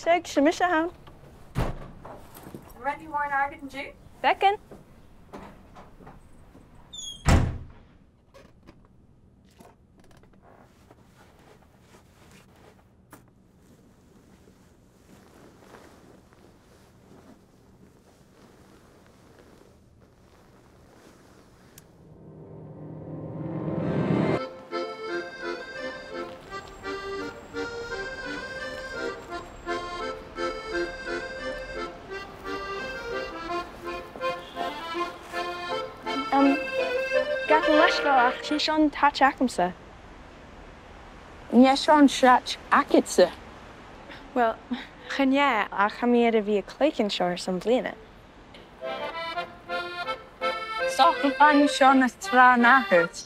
Seg, Shamisha Hound. Ready more aghaidh and Jew? Beckin. Gatan leisfeach sí sean táit acamsa. Ní seán sràid acaidsa. Well, chynne a chamiad a bhí a Cluich seo san bliana. Socha fan seán na trá nachart.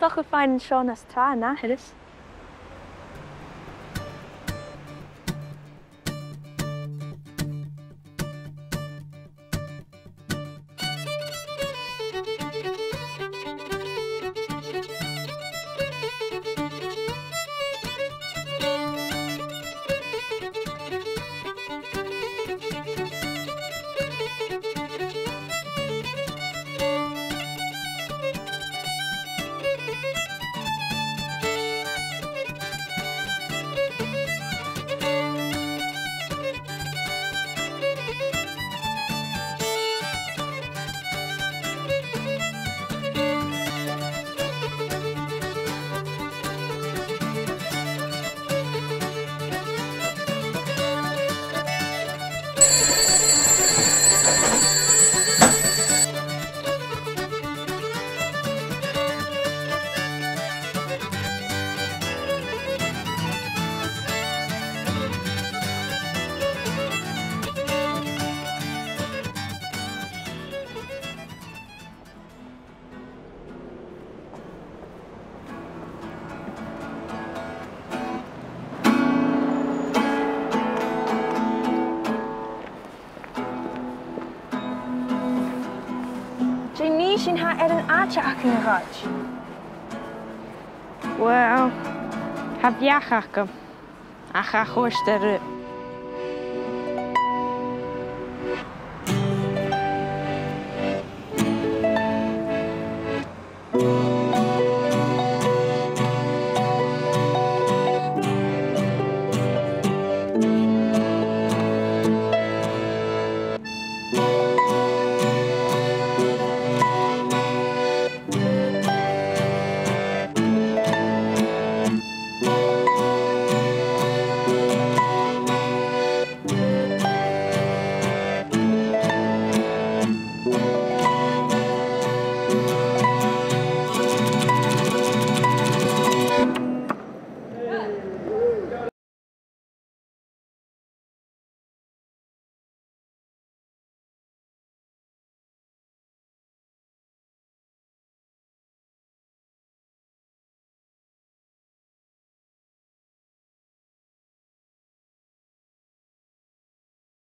Stocha fáin seán as tá náthas. Ní sin ha an áite Theicnigeach. Well, ha bheach agam. A cha chóiste